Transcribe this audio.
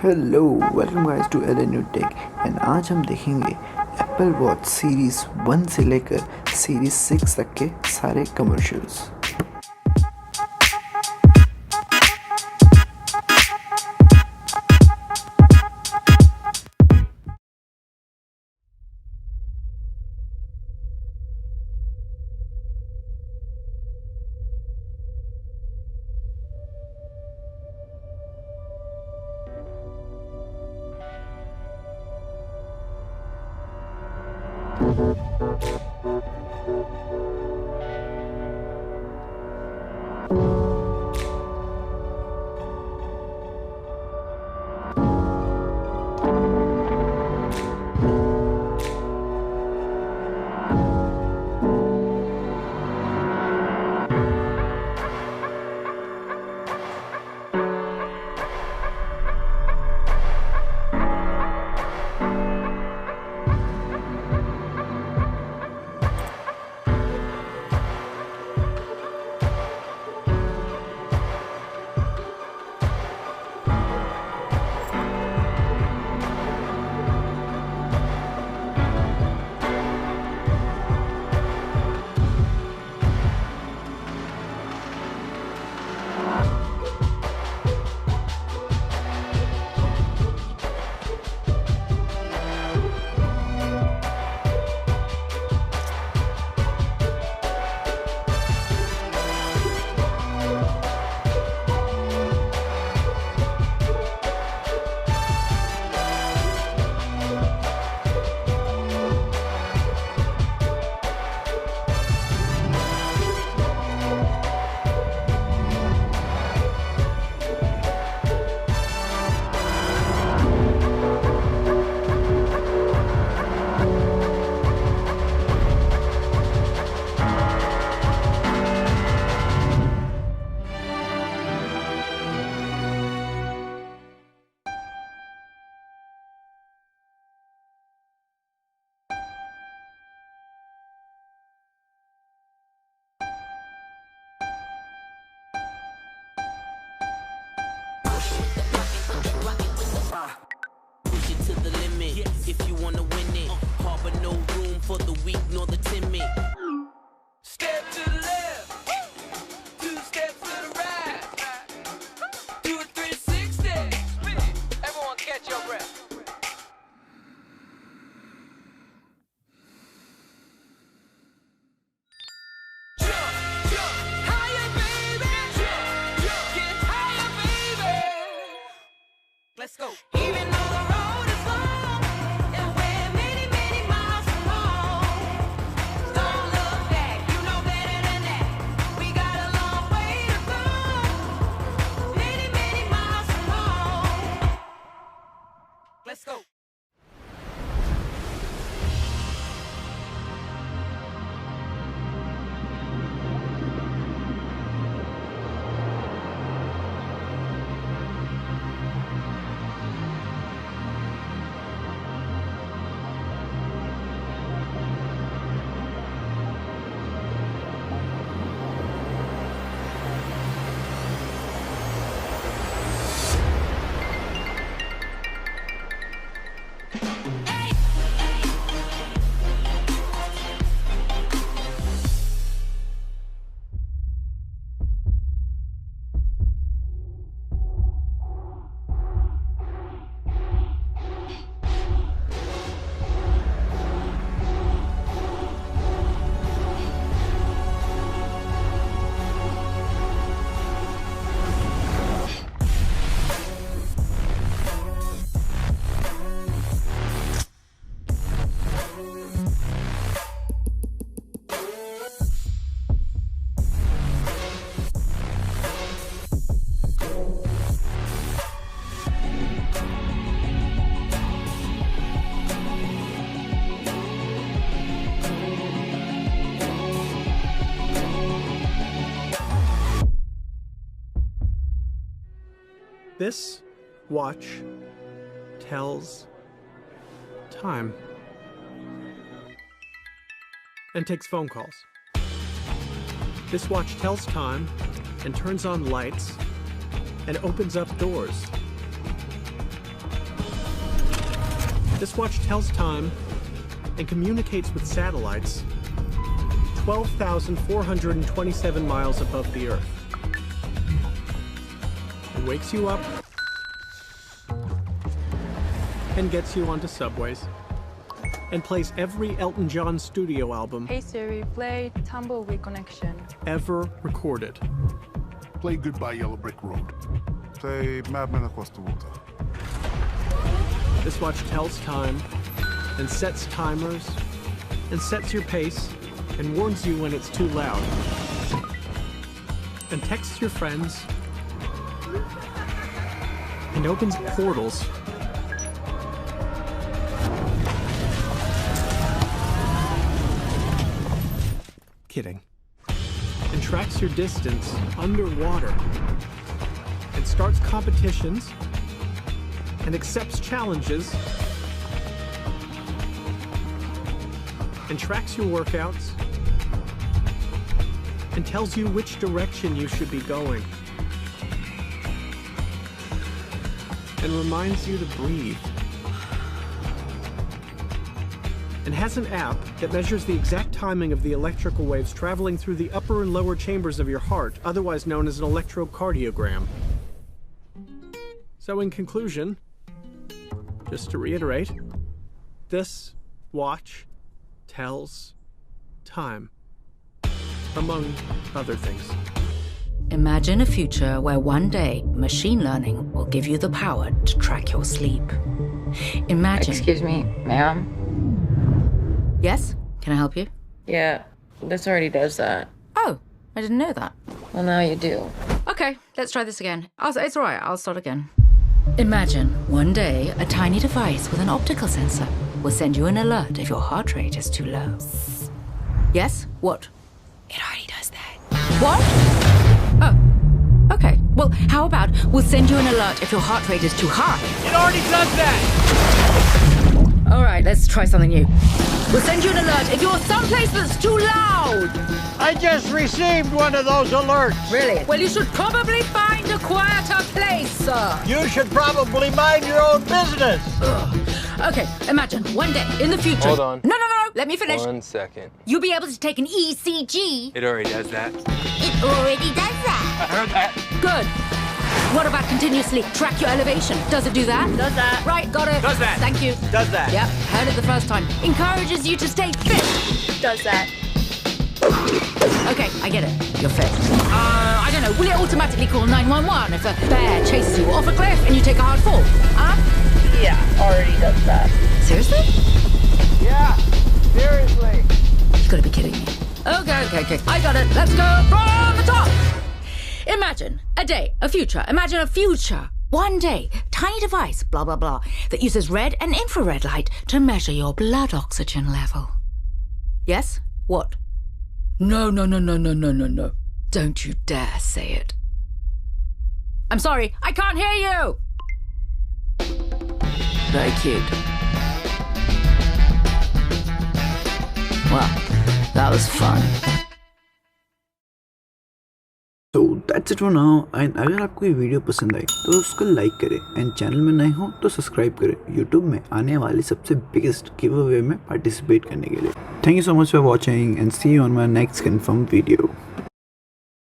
Hello welcome guys to L.N.U tech and आज हम देखेंगे एप्पल वॉच सीरीज़ 1 से लेकर सीरीज़ 6 तक के सारे commercials. Push it to the limit if you wanna win it. Harbor no room for the weak nor the timid. Step to the left, 2 steps to the right. Do a 360. Everyone catch your breath. Jump, jump, higher, baby. Jump, jump, get higher, baby. Let's go. Even though the road is long and we're many, many miles from home, don't look back, you know better than that. We got a long way to go. Many, many miles from home. Let's go. This watch tells time and takes phone calls. This watch tells time and turns on lights and opens up doors. This watch tells time and communicates with satellites 12,427 miles above the Earth. It wakes you up and gets you onto subways and plays every Elton John studio album Hey Siri, play Tumbleweed Connection. ever recorded. Play Goodbye Yellow Brick Road. Play Madman Across the Water. This watch tells time and sets timers and sets your pace and warns you when it's too loud and texts your friends and opens portals kidding and tracks your distance underwater and starts competitions and accepts challenges and tracks your workouts and tells you which direction you should be going and reminds you to breathe and has an app that measures the exact timing of the electrical waves traveling through the upper and lower chambers of your heart, otherwise known as an electrocardiogram. So in conclusion, just to reiterate, this watch tells time, among other things. Imagine a future where one day machine learning will give you the power to track your sleep. Imagine. Excuse me, ma'am? Yes? Can I help you? Yeah, this already does that. Oh, I didn't know that. Well, now you do. Okay, let's try this again. It's all right, I'll start again. Imagine one day a tiny device with an optical sensor will send you an alert if your heart rate is too low. Yes? What? It already does that. What? Oh, okay. Well, how about we'll send you an alert if your heart rate is too high? It already does that! All right, let's try something new. We'll send you an alert if you're someplace that's too loud. I just received one of those alerts. Really? Well, you should probably find a quieter place, sir. You should probably mind your own business. Okay, imagine one day in the future. Hold on. No. Let me finish. 1 second. You'll be able to take an ECG. It already does that. It already does that. I heard that. Good. What about continuously track your elevation? Does it do that? Does that. Right, got it. Does that. Thank you. Does that. Yep, heard it the first time. Encourages you to stay fit. Does that. Okay, I get it. You're fit. I don't know. Will it automatically call 911 if a bear chases you off a cliff and you take a hard fall? Yeah, already does that. Seriously? Yeah, seriously. You gotta be kidding me. Okay. I got it. Let's go from the top. Imagine a day, a future. Imagine a future. One day, tiny device, blah, blah, blah, that uses red and infrared light to measure your blood oxygen level. Yes? What? No. Don't you dare say it. I'm sorry, I can't hear you. Very cute. Well, that was fun. तो that's it for now. And अगर आपको ये video पसंद आई तो उसको like करें and channel में नए हो तो सब्सक्राइब करें यूट्यूब में आने वाली सबसे बिगेस्ट गिव अवे में पार्टिसिपेट करने के लिए। Thank you so much for watching and see you on my next confirm video.